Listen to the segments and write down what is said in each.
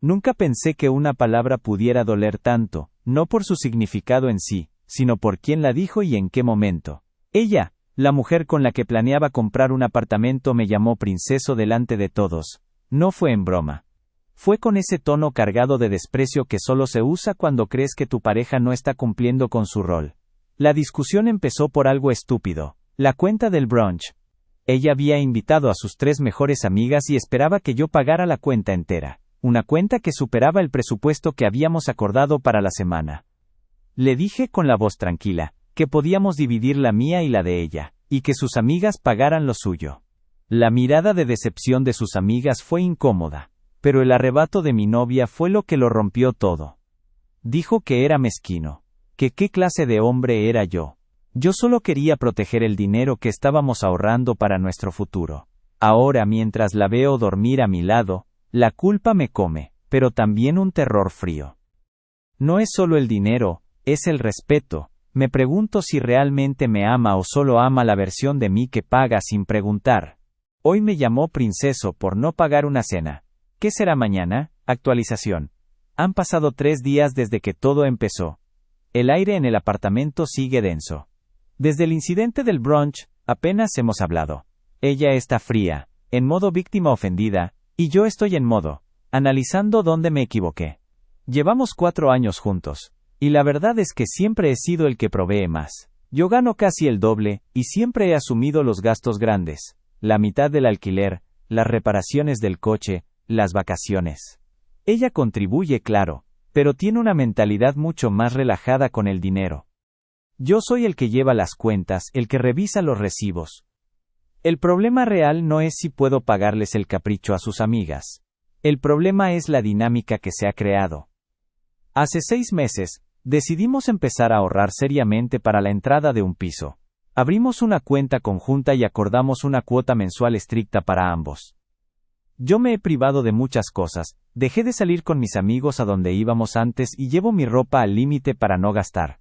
Nunca pensé que una palabra pudiera doler tanto, no por su significado en sí, sino por quién la dijo y en qué momento. Ella, la mujer con la que planeaba comprar un apartamento, me llamó princeso delante de todos. No fue en broma. Fue con ese tono cargado de desprecio que solo se usa cuando crees que tu pareja no está cumpliendo con su rol. La discusión empezó por algo estúpido, la cuenta del brunch. Ella había invitado a sus 3 mejores amigas y esperaba que yo pagara la cuenta entera, una cuenta que superaba el presupuesto que habíamos acordado para la semana. Le dije con la voz tranquila, que podíamos dividir la mía y la de ella, y que sus amigas pagaran lo suyo. La mirada de decepción de sus amigas fue incómoda, pero el arrebato de mi novia fue lo que lo rompió todo. Dijo que era mezquino, que qué clase de hombre era yo. Yo solo quería proteger el dinero que estábamos ahorrando para nuestro futuro. Ahora, mientras la veo dormir a mi lado, la culpa me come, pero también un terror frío. No es solo el dinero, es el respeto. Me pregunto si realmente me ama o solo ama la versión de mí que paga sin preguntar. Hoy me llamó princeso por no pagar una cena. ¿Qué será mañana? Actualización. Han pasado 3 días desde que todo empezó. El aire en el apartamento sigue denso. Desde el incidente del brunch, apenas hemos hablado. Ella está fría, en modo víctima ofendida, y yo estoy en modo, analizando dónde me equivoqué. Llevamos 4 años juntos, y la verdad es que siempre he sido el que provee más. Yo gano casi el doble, y siempre he asumido los gastos grandes, la mitad del alquiler, las reparaciones del coche, las vacaciones. Ella contribuye, claro, pero tiene una mentalidad mucho más relajada con el dinero. Yo soy el que lleva las cuentas, el que revisa los recibos. El problema real no es si puedo pagarles el capricho a sus amigas. El problema es la dinámica que se ha creado. Hace 6 meses, decidimos empezar a ahorrar seriamente para la entrada de un piso. Abrimos una cuenta conjunta y acordamos una cuota mensual estricta para ambos. Yo me he privado de muchas cosas, dejé de salir con mis amigos a donde íbamos antes y llevo mi ropa al límite para no gastar.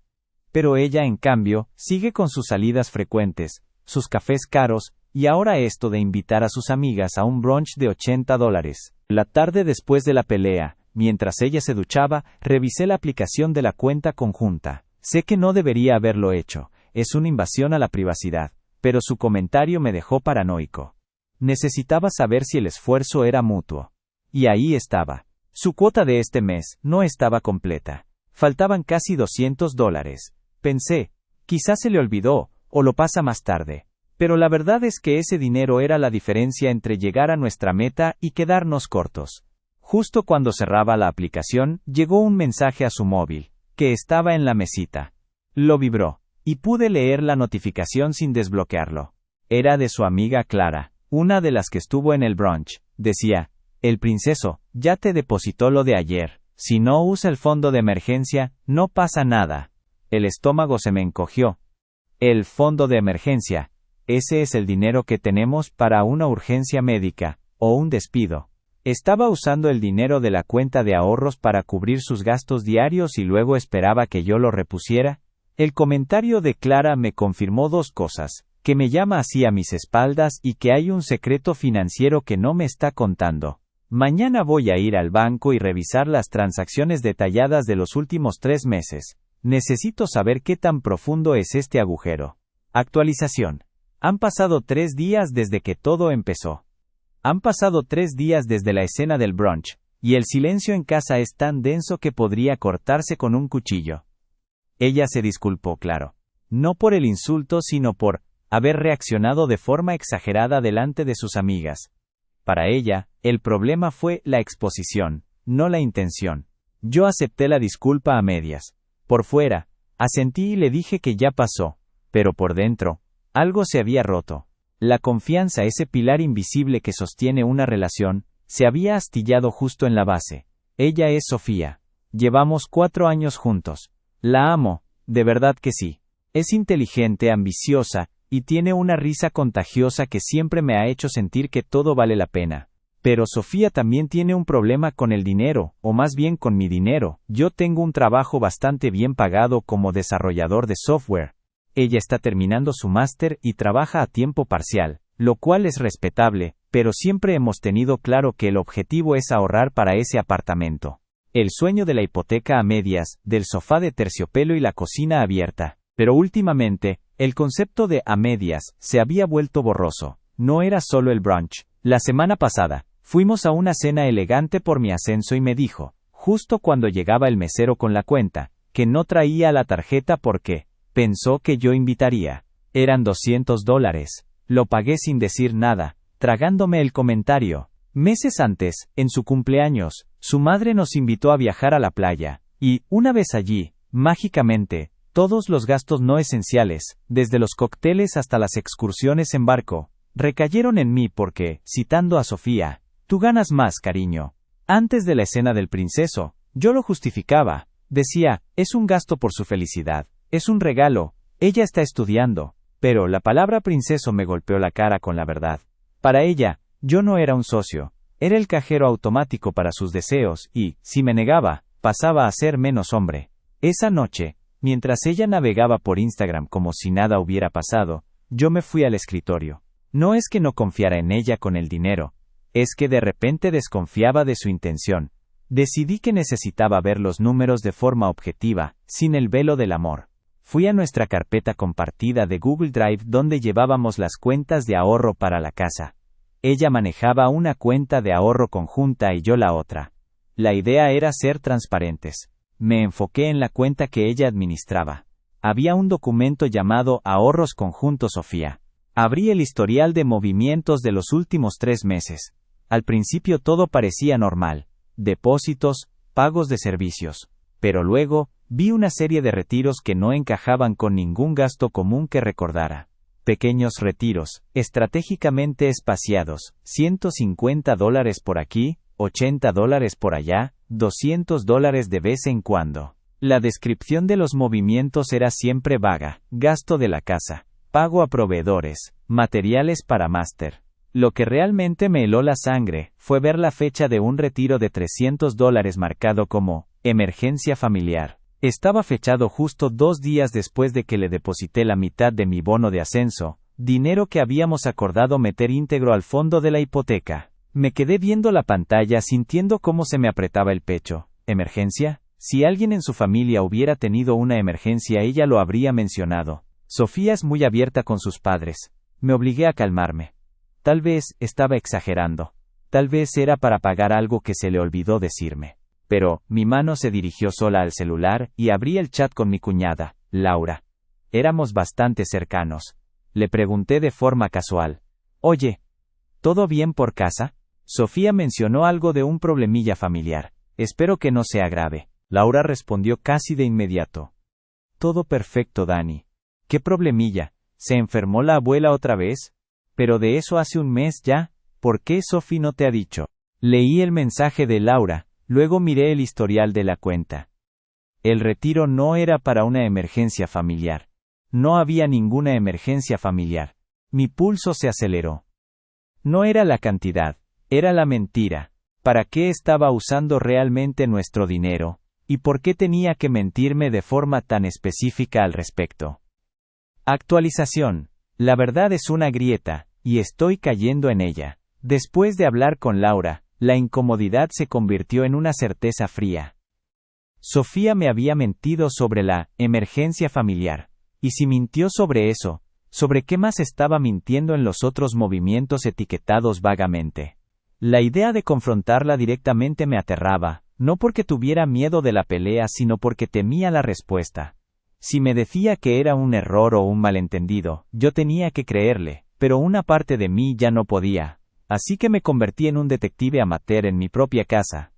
Pero ella, en cambio, sigue con sus salidas frecuentes, sus cafés caros, y ahora esto de invitar a sus amigas a un brunch de $80. La tarde después de la pelea, mientras ella se duchaba, revisé la aplicación de la cuenta conjunta. Sé que no debería haberlo hecho, es una invasión a la privacidad, pero su comentario me dejó paranoico. Necesitaba saber si el esfuerzo era mutuo. Y ahí estaba. Su cuota de este mes no estaba completa. Faltaban casi $200. Pensé, quizás se le olvidó, o lo pasa más tarde. Pero la verdad es que ese dinero era la diferencia entre llegar a nuestra meta y quedarnos cortos. Justo cuando cerraba la aplicación, llegó un mensaje a su móvil, que estaba en la mesita. Lo vibró, y pude leer la notificación sin desbloquearlo. Era de su amiga Clara, una de las que estuvo en el brunch. Decía, el princeso, ya te depositó lo de ayer. Si no usa el fondo de emergencia, no pasa nada. El estómago se me encogió. El fondo de emergencia. Ese es el dinero que tenemos para una urgencia médica, o un despido. Estaba usando el dinero de la cuenta de ahorros para cubrir sus gastos diarios y luego esperaba que yo lo repusiera. El comentario de Clara me confirmó 2 cosas, que me llama así a mis espaldas y que hay un secreto financiero que no me está contando. Mañana voy a ir al banco y revisar las transacciones detalladas de los últimos 3 meses. Necesito saber qué tan profundo es este agujero. Actualización. Han pasado 3 días desde que todo empezó. Han pasado 3 días desde la escena del brunch, y el silencio en casa es tan denso que podría cortarse con un cuchillo. Ella se disculpó, claro. No por el insulto, sino por haber reaccionado de forma exagerada delante de sus amigas. Para ella, el problema fue la exposición, no la intención. Yo acepté la disculpa a medias. Por fuera, asentí y le dije que ya pasó, pero por dentro, algo se había roto. La confianza, ese pilar invisible que sostiene una relación, se había astillado justo en la base. Ella es Sofía. Llevamos 4 años juntos. La amo, de verdad que sí. Es inteligente, ambiciosa, y tiene una risa contagiosa que siempre me ha hecho sentir que todo vale la pena. Pero Sofía también tiene un problema con el dinero, o más bien con mi dinero. Yo tengo un trabajo bastante bien pagado como desarrollador de software. Ella está terminando su máster y trabaja a tiempo parcial, lo cual es respetable, pero siempre hemos tenido claro que el objetivo es ahorrar para ese apartamento. El sueño de la hipoteca a medias, del sofá de terciopelo y la cocina abierta. Pero últimamente, el concepto de a medias se había vuelto borroso. No era solo el brunch. La semana pasada, fuimos a una cena elegante por mi ascenso y me dijo, justo cuando llegaba el mesero con la cuenta, que no traía la tarjeta porque pensó que yo invitaría. Eran $200. Lo pagué sin decir nada, tragándome el comentario. Meses antes, en su cumpleaños, su madre nos invitó a viajar a la playa, y, una vez allí, mágicamente, todos los gastos no esenciales, desde los cócteles hasta las excursiones en barco, recayeron en mí porque, citando a Sofía, tú ganas más, cariño. Antes de la escena del princeso, yo lo justificaba, decía, es un gasto por su felicidad, es un regalo, ella está estudiando, pero la palabra princeso me golpeó la cara con la verdad. Para ella, yo no era un socio, era el cajero automático para sus deseos y, si me negaba, pasaba a ser menos hombre. Esa noche, mientras ella navegaba por Instagram como si nada hubiera pasado, yo me fui al escritorio. No es que no confiara en ella con el dinero, es que de repente desconfiaba de su intención. Decidí que necesitaba ver los números de forma objetiva, sin el velo del amor. Fui a nuestra carpeta compartida de Google Drive donde llevábamos las cuentas de ahorro para la casa. Ella manejaba una cuenta de ahorro conjunta y yo la otra. La idea era ser transparentes. Me enfoqué en la cuenta que ella administraba. Había un documento llamado Ahorros Conjuntos Sofía. Abrí el historial de movimientos de los últimos 3 meses. Al principio todo parecía normal. Depósitos, pagos de servicios. Pero luego, vi una serie de retiros que no encajaban con ningún gasto común que recordara. Pequeños retiros, estratégicamente espaciados, $150 por aquí, $80 por allá, $200 de vez en cuando. La descripción de los movimientos era siempre vaga, gasto de la casa, pago a proveedores, materiales para máster. Lo que realmente me heló la sangre fue ver la fecha de un retiro de $300 marcado como emergencia familiar. Estaba fechado justo 2 días después de que le deposité la mitad de mi bono de ascenso, dinero que habíamos acordado meter íntegro al fondo de la hipoteca. Me quedé viendo la pantalla sintiendo cómo se me apretaba el pecho. ¿Emergencia? Si alguien en su familia hubiera tenido una emergencia, ella lo habría mencionado. Sofía es muy abierta con sus padres. Me obligué a calmarme. Tal vez estaba exagerando. Tal vez era para pagar algo que se le olvidó decirme. Pero, mi mano se dirigió sola al celular, y abrí el chat con mi cuñada, Laura. Éramos bastante cercanos. Le pregunté de forma casual. Oye, ¿todo bien por casa? Sofía mencionó algo de un problemilla familiar. Espero que no sea grave. Laura respondió casi de inmediato. Todo perfecto, Dani. ¿Qué problemilla? ¿Se enfermó la abuela otra vez? Pero de eso hace un mes ya. ¿Por qué Sofi no te ha dicho? Leí el mensaje de Laura. Luego miré el historial de la cuenta. El retiro no era para una emergencia familiar. No había ninguna emergencia familiar. Mi pulso se aceleró. No era la cantidad, era la mentira. ¿Para qué estaba usando realmente nuestro dinero? ¿Y por qué tenía que mentirme de forma tan específica al respecto? Actualización. La verdad es una grieta, y estoy cayendo en ella. Después de hablar con Laura, la incomodidad se convirtió en una certeza fría. Sofía me había mentido sobre la emergencia familiar. Y si mintió sobre eso, ¿sobre qué más estaba mintiendo en los otros movimientos etiquetados vagamente? La idea de confrontarla directamente me aterraba, no porque tuviera miedo de la pelea, sino porque temía la respuesta. Si me decía que era un error o un malentendido, yo tenía que creerle, pero una parte de mí ya no podía. Así que me convertí en un detective amateur en mi propia casa.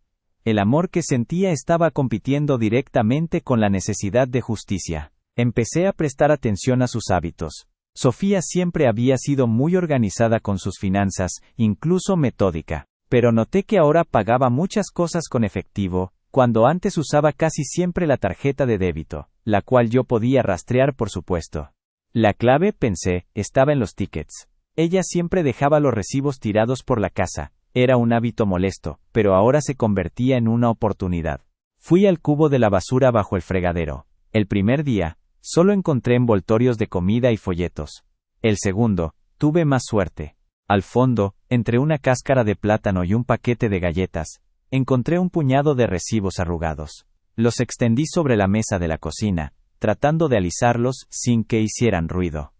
El amor que sentía estaba compitiendo directamente con la necesidad de justicia. Empecé a prestar atención a sus hábitos. Sofía siempre había sido muy organizada con sus finanzas, incluso metódica. Pero noté que ahora pagaba muchas cosas con efectivo, cuando antes usaba casi siempre la tarjeta de débito, la cual yo podía rastrear por supuesto. La clave, pensé, estaba en los tickets. Ella siempre dejaba los recibos tirados por la casa. Era un hábito molesto, pero ahora se convertía en una oportunidad. Fui al cubo de la basura bajo el fregadero. El primer día, solo encontré envoltorios de comida y folletos. El segundo, Tuve más suerte. Al fondo, entre una cáscara de plátano y un paquete de galletas, encontré un puñado de recibos arrugados. Los extendí sobre la mesa de la cocina, tratando de alisarlos sin que hicieran ruido.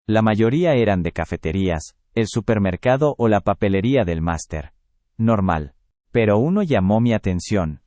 La mayoría eran de cafeterías, el supermercado o la papelería del máster. Normal. Pero uno llamó mi atención.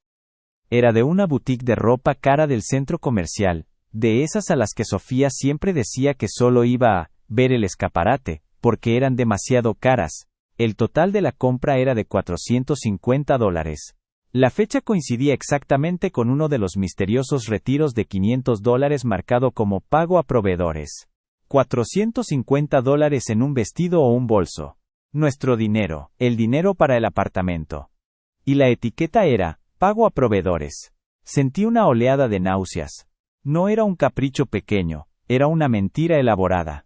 Era de una boutique de ropa cara del centro comercial, de esas a las que Sofía siempre decía que solo iba a ver el escaparate, porque eran demasiado caras. El total de la compra era de $450. La fecha coincidía exactamente con uno de los misteriosos retiros de $500 marcado como pago a proveedores. $450 en un vestido o un bolso. Nuestro dinero, el dinero para el apartamento. Y la etiqueta era, pago a proveedores. Sentí una oleada de náuseas. No era un capricho pequeño, era una mentira elaborada.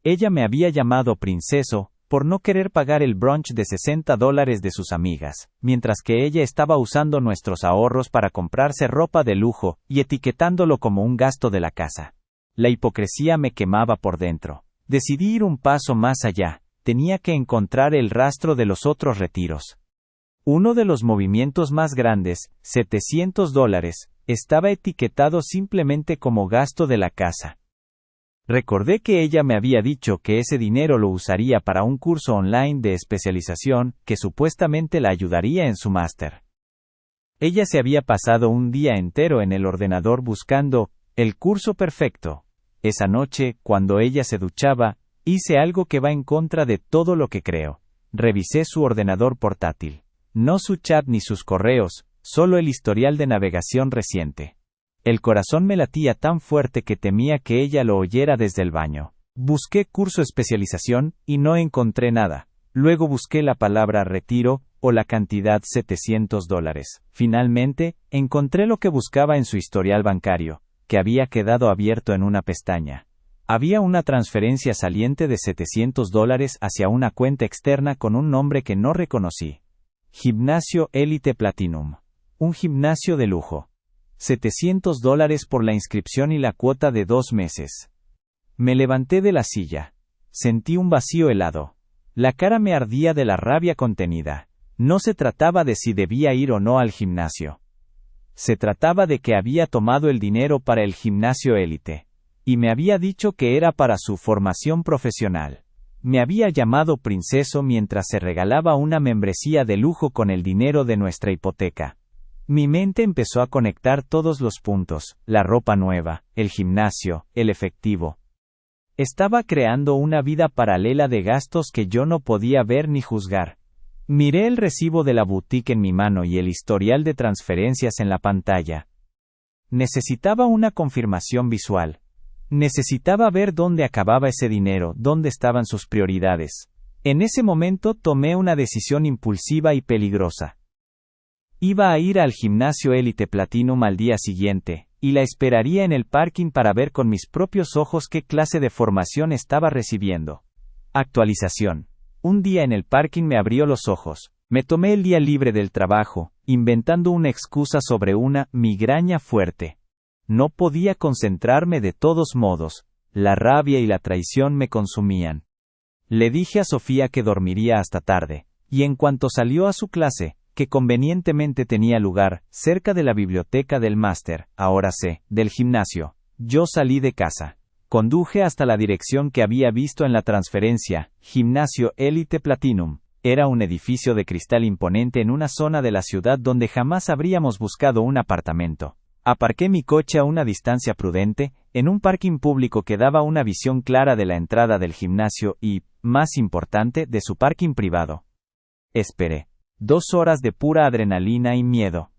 Ella me había llamado princeso, por no querer pagar el brunch de $60 de sus amigas, mientras que ella estaba usando nuestros ahorros para comprarse ropa de lujo, y etiquetándolo como un gasto de la casa. La hipocresía me quemaba por dentro. Decidí ir un paso más allá, tenía que encontrar el rastro de los otros retiros. Uno de los movimientos más grandes, $700, estaba etiquetado simplemente como gasto de la casa. Recordé que ella me había dicho que ese dinero lo usaría para un curso online de especialización que supuestamente la ayudaría en su máster. Ella se había pasado un día entero en el ordenador buscando el curso perfecto. Esa noche, cuando ella se duchaba, hice algo que va en contra de todo lo que creo. Revisé su ordenador portátil. No su chat ni sus correos, solo el historial de navegación reciente. El corazón me latía tan fuerte que temía que ella lo oyera desde el baño. Busqué curso especialización, y no encontré nada. Luego busqué la palabra retiro, o la cantidad $700. Finalmente, encontré lo que buscaba en su historial bancario, que había quedado abierto en una pestaña. Había una transferencia saliente de $700 hacia una cuenta externa con un nombre que no reconocí. Gimnasio Elite Platinum. Un gimnasio de lujo. $700 por la inscripción y la cuota de 2 meses. Me levanté de la silla. Sentí un vacío helado. La cara me ardía de la rabia contenida. No se trataba de si debía ir o no al gimnasio. Se trataba de que había tomado el dinero para el gimnasio élite. Y me había dicho que era para su formación profesional. Me había llamado princeso mientras se regalaba una membresía de lujo con el dinero de nuestra hipoteca. Mi mente empezó a conectar todos los puntos, la ropa nueva, el gimnasio, el efectivo. Estaba creando una vida paralela de gastos que yo no podía ver ni juzgar. Miré el recibo de la boutique en mi mano y el historial de transferencias en la pantalla. Necesitaba una confirmación visual. Necesitaba ver dónde acababa ese dinero, dónde estaban sus prioridades. En ese momento tomé una decisión impulsiva y peligrosa. Iba a ir al gimnasio Elite Platinum al día siguiente, y la esperaría en el parking para ver con mis propios ojos qué clase de formación estaba recibiendo. Actualización. Un día en el parking me abrió los ojos. Me tomé el día libre del trabajo, inventando una excusa sobre una migraña fuerte. No podía concentrarme de todos modos, la rabia y la traición me consumían. Le dije a Sofía que dormiría hasta tarde, y en cuanto salió a su clase, que convenientemente tenía lugar, cerca de la biblioteca del máster, ahora sé, del gimnasio, yo salí de casa. Conduje hasta la dirección que había visto en la transferencia, Gimnasio Elite Platinum. Era un edificio de cristal imponente en una zona de la ciudad donde jamás habríamos buscado un apartamento. Aparqué mi coche a una distancia prudente, en un parking público que daba una visión clara de la entrada del gimnasio y, más importante, de su parking privado. Esperé. 2 horas de pura adrenalina y miedo.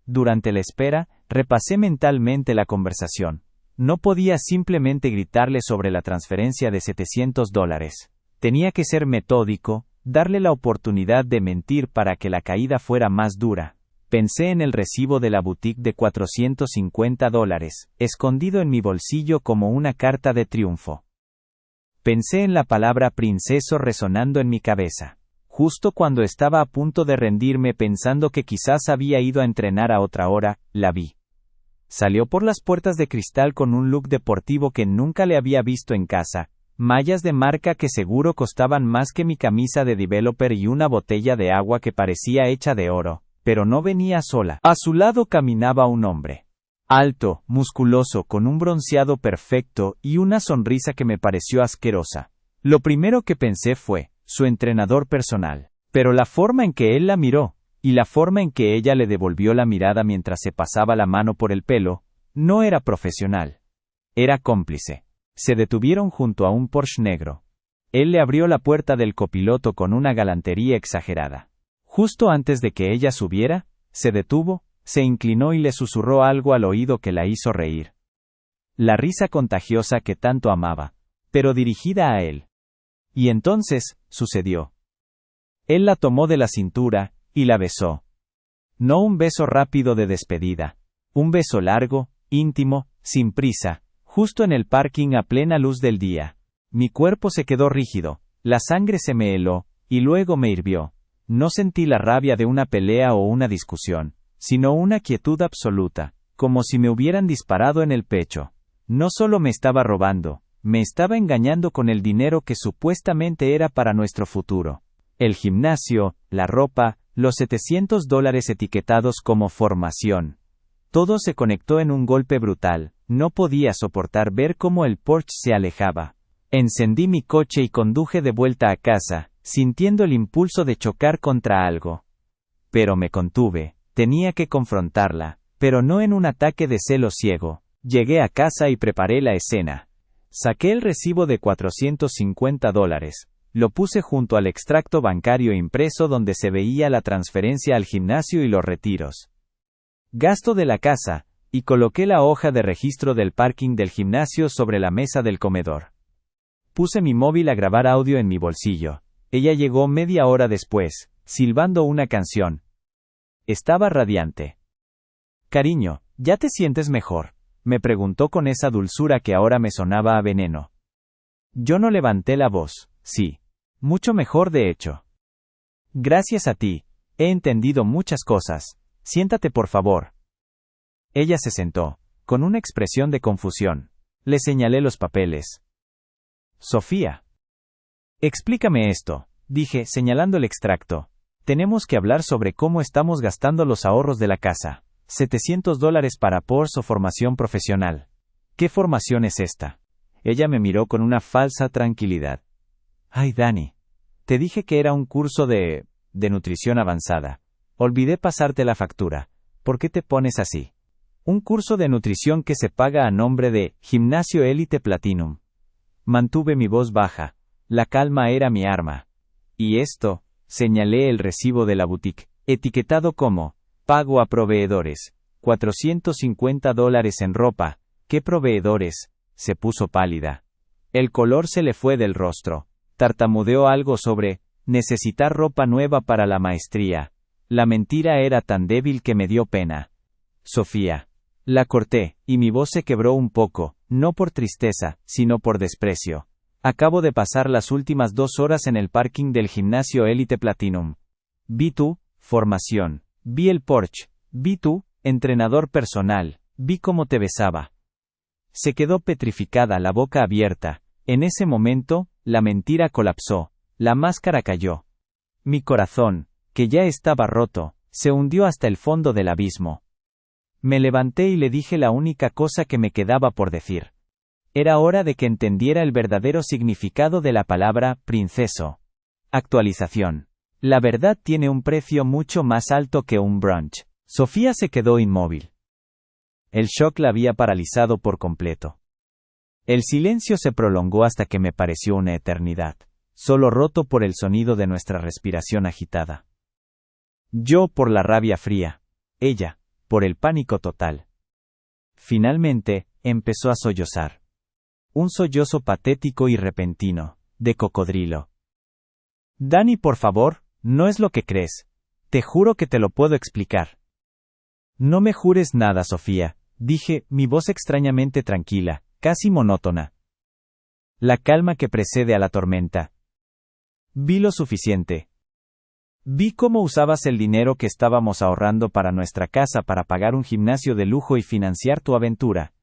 Durante la espera, repasé mentalmente la conversación. No podía simplemente gritarle sobre la transferencia de $700. Tenía que ser metódico, darle la oportunidad de mentir para que la caída fuera más dura. Pensé en el recibo de la boutique de $450, escondido en mi bolsillo como una carta de triunfo. Pensé en la palabra princeso resonando en mi cabeza. Justo cuando estaba a punto de rendirme pensando que quizás había ido a entrenar a otra hora, la vi. Salió por las puertas de cristal con un look deportivo que nunca le había visto en casa, mallas de marca que seguro costaban más que mi camisa de developer y una botella de agua que parecía hecha de oro, pero no venía sola. A su lado caminaba un hombre. Alto, musculoso, con un bronceado perfecto y una sonrisa que me pareció asquerosa. Lo primero que pensé fue, su entrenador personal. Pero la forma en que él la miró, y la forma en que ella le devolvió la mirada mientras se pasaba la mano por el pelo, no era profesional. Era cómplice. Se detuvieron junto a un Porsche negro. Él le abrió la puerta del copiloto con una galantería exagerada. Justo antes de que ella subiera, se detuvo, se inclinó y le susurró algo al oído que la hizo reír. La risa contagiosa que tanto amaba, pero dirigida a él. Y entonces, sucedió. Él la tomó de la cintura, y la besó. No un beso rápido de despedida. Un beso largo, íntimo, sin prisa, justo en el parking a plena luz del día. Mi cuerpo se quedó rígido, la sangre se me heló, y luego me hirvió. No sentí la rabia de una pelea o una discusión, sino una quietud absoluta, como si me hubieran disparado en el pecho. No solo me estaba robando, me estaba engañando con el dinero que supuestamente era para nuestro futuro. El gimnasio, la ropa, los $700 etiquetados como formación. Todo se conectó en un golpe brutal, no podía soportar ver cómo el Porsche se alejaba. Encendí mi coche y conduje de vuelta a casa, sintiendo el impulso de chocar contra algo. Pero me contuve, tenía que confrontarla, pero no en un ataque de celo ciego. Llegué a casa y preparé la escena. Saqué el recibo de $450. Lo puse junto al extracto bancario impreso donde se veía la transferencia al gimnasio y los retiros. Gasto de la casa, y coloqué la hoja de registro del parking del gimnasio sobre la mesa del comedor. Puse mi móvil a grabar audio en mi bolsillo. Ella llegó media hora después, silbando una canción. Estaba radiante. Cariño, ¿ya te sientes mejor?, me preguntó con esa dulzura que ahora me sonaba a veneno. Yo no levanté la voz. Sí. Mucho mejor de hecho. Gracias a ti, he entendido muchas cosas. Siéntate por favor. Ella se sentó, con una expresión de confusión. Le señalé los papeles. Sofía. Explícame esto, dije, señalando el extracto. Tenemos que hablar sobre cómo estamos gastando los ahorros de la casa. $700 para Porsche o formación profesional. ¿Qué formación es esta? Ella me miró con una falsa tranquilidad. Ay, Dani. Te dije que era un curso de nutrición avanzada. Olvidé pasarte la factura. ¿Por qué te pones así? Un curso de nutrición que se paga a nombre de Gimnasio Elite Platinum. Mantuve mi voz baja. La calma era mi arma. Y esto, señalé el recibo de la boutique, etiquetado como pago a proveedores. $450 en ropa. ¿Qué proveedores? Se puso pálida. El color se le fue del rostro. Tartamudeó algo sobre necesitar ropa nueva para la maestría. La mentira era tan débil que me dio pena. Sofía. La corté, y mi voz se quebró un poco, no por tristeza, sino por desprecio. Acabo de pasar las últimas 2 horas en el parking del gimnasio Elite Platinum. Vi tu formación. Vi el Porsche. Vi tu entrenador personal. Vi cómo te besaba. Se quedó petrificada, la boca abierta. En ese momento, la mentira colapsó. La máscara cayó. Mi corazón, que ya estaba roto, se hundió hasta el fondo del abismo. Me levanté y le dije la única cosa que me quedaba por decir. Era hora de que entendiera el verdadero significado de la palabra princeso. Actualización. La verdad tiene un precio mucho más alto que un brunch. Sofía se quedó inmóvil. El shock la había paralizado por completo. El silencio se prolongó hasta que me pareció una eternidad, solo roto por el sonido de nuestra respiración agitada. Yo por la rabia fría, ella, por el pánico total. Finalmente, empezó a sollozar. Un sollozo patético y repentino, de cocodrilo. Dani, por favor, no es lo que crees. Te juro que te lo puedo explicar. No me jures nada, Sofía, dije, mi voz extrañamente tranquila, casi monótona. La calma que precede a la tormenta. Vi lo suficiente. Vi cómo usabas el dinero que estábamos ahorrando para nuestra casa para pagar un gimnasio de lujo y financiar tu aventura.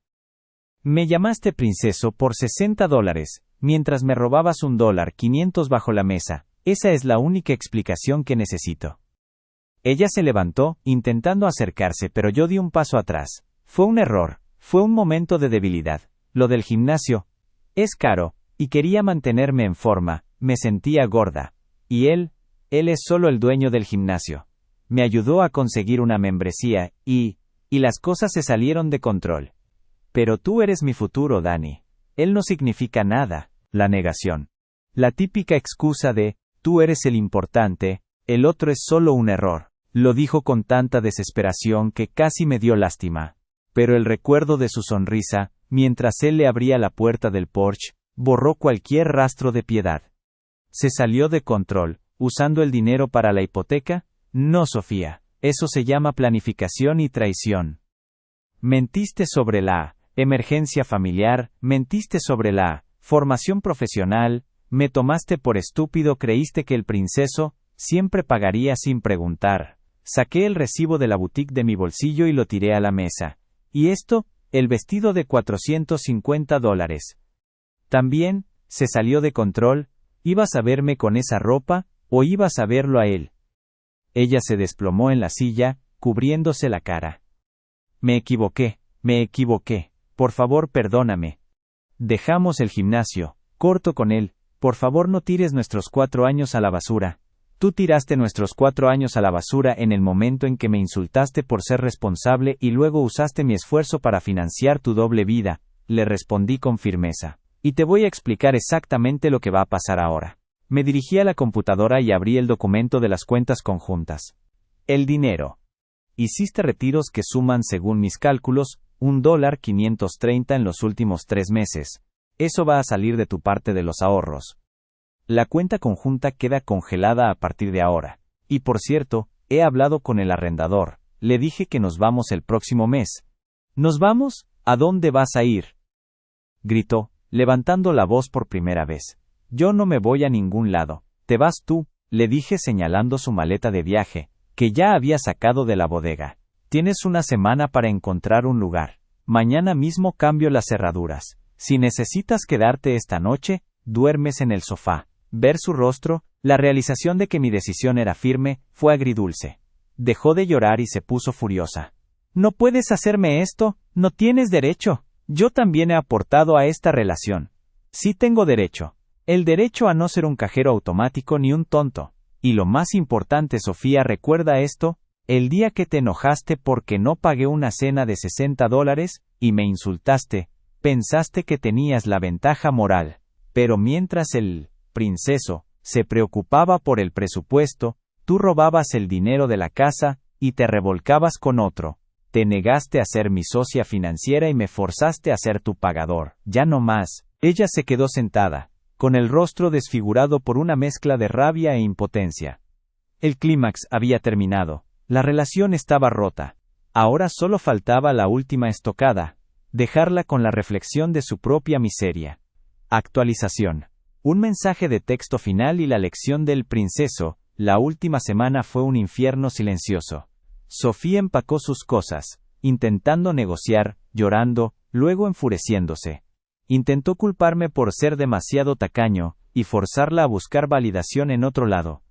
Me llamaste princeso por $60, mientras me robabas $1.500 bajo la mesa. Esa es la única explicación que necesito. Ella se levantó, intentando acercarse, pero yo di un paso atrás. Fue un error, fue un momento de debilidad. Lo del gimnasio es caro, y quería mantenerme en forma, me sentía gorda. Y él es solo el dueño del gimnasio. Me ayudó a conseguir una membresía, y las cosas se salieron de control. Pero tú eres mi futuro, Dani. Él no significa nada. La negación. La típica excusa de, tú eres el importante, el otro es solo un error. Lo dijo con tanta desesperación que casi me dio lástima. Pero el recuerdo de su sonrisa, mientras él le abría la puerta del Porsche, borró cualquier rastro de piedad. ¿Se salió de control, usando el dinero para la hipoteca? No, Sofía. Eso se llama planificación y traición. Mentiste sobre la emergencia familiar, mentiste sobre la formación profesional, me tomaste por estúpido, creíste que el princeso siempre pagaría sin preguntar. Saqué el recibo de la boutique de mi bolsillo y lo tiré a la mesa. ¿Y esto? El vestido de $450. También, se salió de control. ¿Ibas a verme con esa ropa, o ibas a verlo a él? Ella se desplomó en la silla, cubriéndose la cara. Me equivoqué. Por favor, perdóname. Dejamos el gimnasio. Corto con él. Por favor, no tires nuestros 4 años a la basura. Tú tiraste nuestros 4 años a la basura en el momento en que me insultaste por ser responsable y luego usaste mi esfuerzo para financiar tu doble vida, le respondí con firmeza. Y te voy a explicar exactamente lo que va a pasar ahora. Me dirigí a la computadora y abrí el documento de las cuentas conjuntas. El dinero. Hiciste retiros que suman, según mis cálculos, $1.530 en los últimos 3 meses. Eso va a salir de tu parte de los ahorros. La cuenta conjunta queda congelada a partir de ahora. Y por cierto, he hablado con el arrendador. Le dije que nos vamos el próximo mes. ¿Nos vamos? ¿A dónde vas a ir?, gritó, levantando la voz por primera vez. Yo no me voy a ningún lado. Te vas tú, le dije señalando su maleta de viaje, que ya había sacado de la bodega. Tienes una semana para encontrar un lugar. Mañana mismo cambio las cerraduras. Si necesitas quedarte esta noche, duermes en el sofá. Ver su rostro, la realización de que mi decisión era firme, fue agridulce. Dejó de llorar y se puso furiosa. No puedes hacerme esto, no tienes derecho. Yo también he aportado a esta relación. Sí tengo derecho. El derecho a no ser un cajero automático ni un tonto. Y lo más importante, Sofía, recuerda esto, el día que te enojaste porque no pagué una cena de $60 y me insultaste, pensaste que tenías la ventaja moral. Pero mientras el princeso se preocupaba por el presupuesto, tú robabas el dinero de la casa y te revolcabas con otro. Te negaste a ser mi socia financiera y me forzaste a ser tu pagador. Ya no más. Ella se quedó sentada, con el rostro desfigurado por una mezcla de rabia e impotencia. El clímax había terminado. La relación estaba rota. Ahora solo faltaba la última estocada, dejarla con la reflexión de su propia miseria. Actualización. Un mensaje de texto final y la lección del princeso. La última semana fue un infierno silencioso. Sofía empacó sus cosas, intentando negociar, llorando, luego enfureciéndose. Intentó culparme por ser demasiado tacaño, y forzarla a buscar validación en otro lado.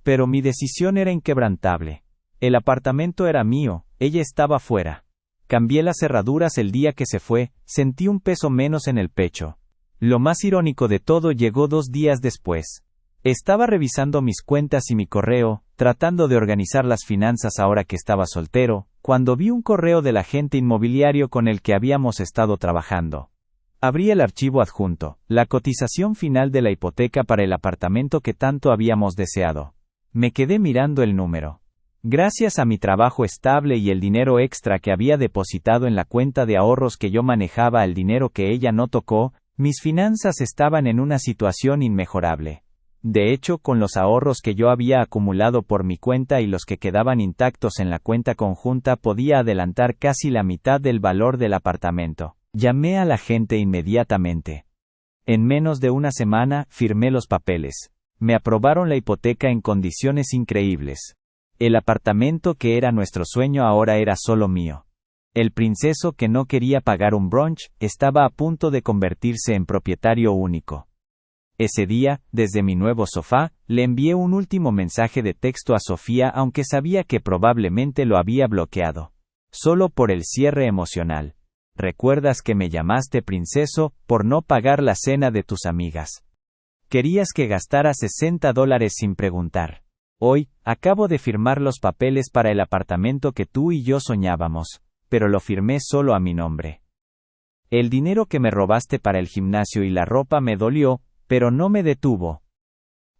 Pero mi decisión era inquebrantable. El apartamento era mío, ella estaba fuera. Cambié las cerraduras el día que se fue, sentí un peso menos en el pecho. Lo más irónico de todo llegó 2 días después. Estaba revisando mis cuentas y mi correo, tratando de organizar las finanzas ahora que estaba soltero, cuando vi un correo del agente inmobiliario con el que habíamos estado trabajando. Abrí el archivo adjunto, la cotización final de la hipoteca para el apartamento que tanto habíamos deseado. Me quedé mirando el número. Gracias a mi trabajo estable y el dinero extra que había depositado en la cuenta de ahorros que yo manejaba, el dinero que ella no tocó, mis finanzas estaban en una situación inmejorable. De hecho, con los ahorros que yo había acumulado por mi cuenta y los que quedaban intactos en la cuenta conjunta, podía adelantar casi la mitad del valor del apartamento. Llamé a la gente inmediatamente. En menos de una semana, firmé los papeles. Me aprobaron la hipoteca en condiciones increíbles. El apartamento que era nuestro sueño ahora era solo mío. El princeso que no quería pagar un brunch estaba a punto de convertirse en propietario único. Ese día, desde mi nuevo sofá, le envié un último mensaje de texto a Sofía aunque sabía que probablemente lo había bloqueado. Solo por el cierre emocional. ¿Recuerdas que me llamaste princeso por no pagar la cena de tus amigas? Querías que gastara $60 sin preguntar. Hoy, acabo de firmar los papeles para el apartamento que tú y yo soñábamos, pero lo firmé solo a mi nombre. El dinero que me robaste para el gimnasio y la ropa me dolió, pero no me detuvo.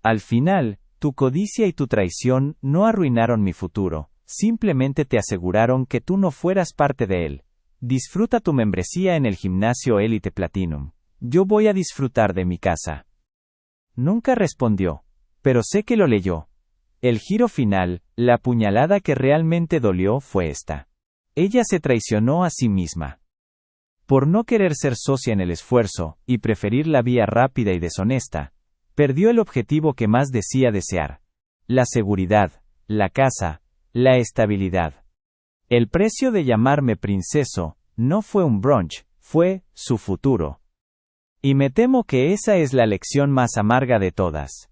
Al final, tu codicia y tu traición no arruinaron mi futuro, simplemente te aseguraron que tú no fueras parte de él. Disfruta tu membresía en el gimnasio Elite Platinum. Yo voy a disfrutar de mi casa. Nunca respondió, pero sé que lo leyó. El giro final, la puñalada que realmente dolió fue esta. Ella se traicionó a sí misma. Por no querer ser socia en el esfuerzo, y preferir la vía rápida y deshonesta, perdió el objetivo que más decía desear. La seguridad, la casa, la estabilidad. El precio de llamarme princeso, no fue un brunch, fue su futuro. Y me temo que esa es la lección más amarga de todas.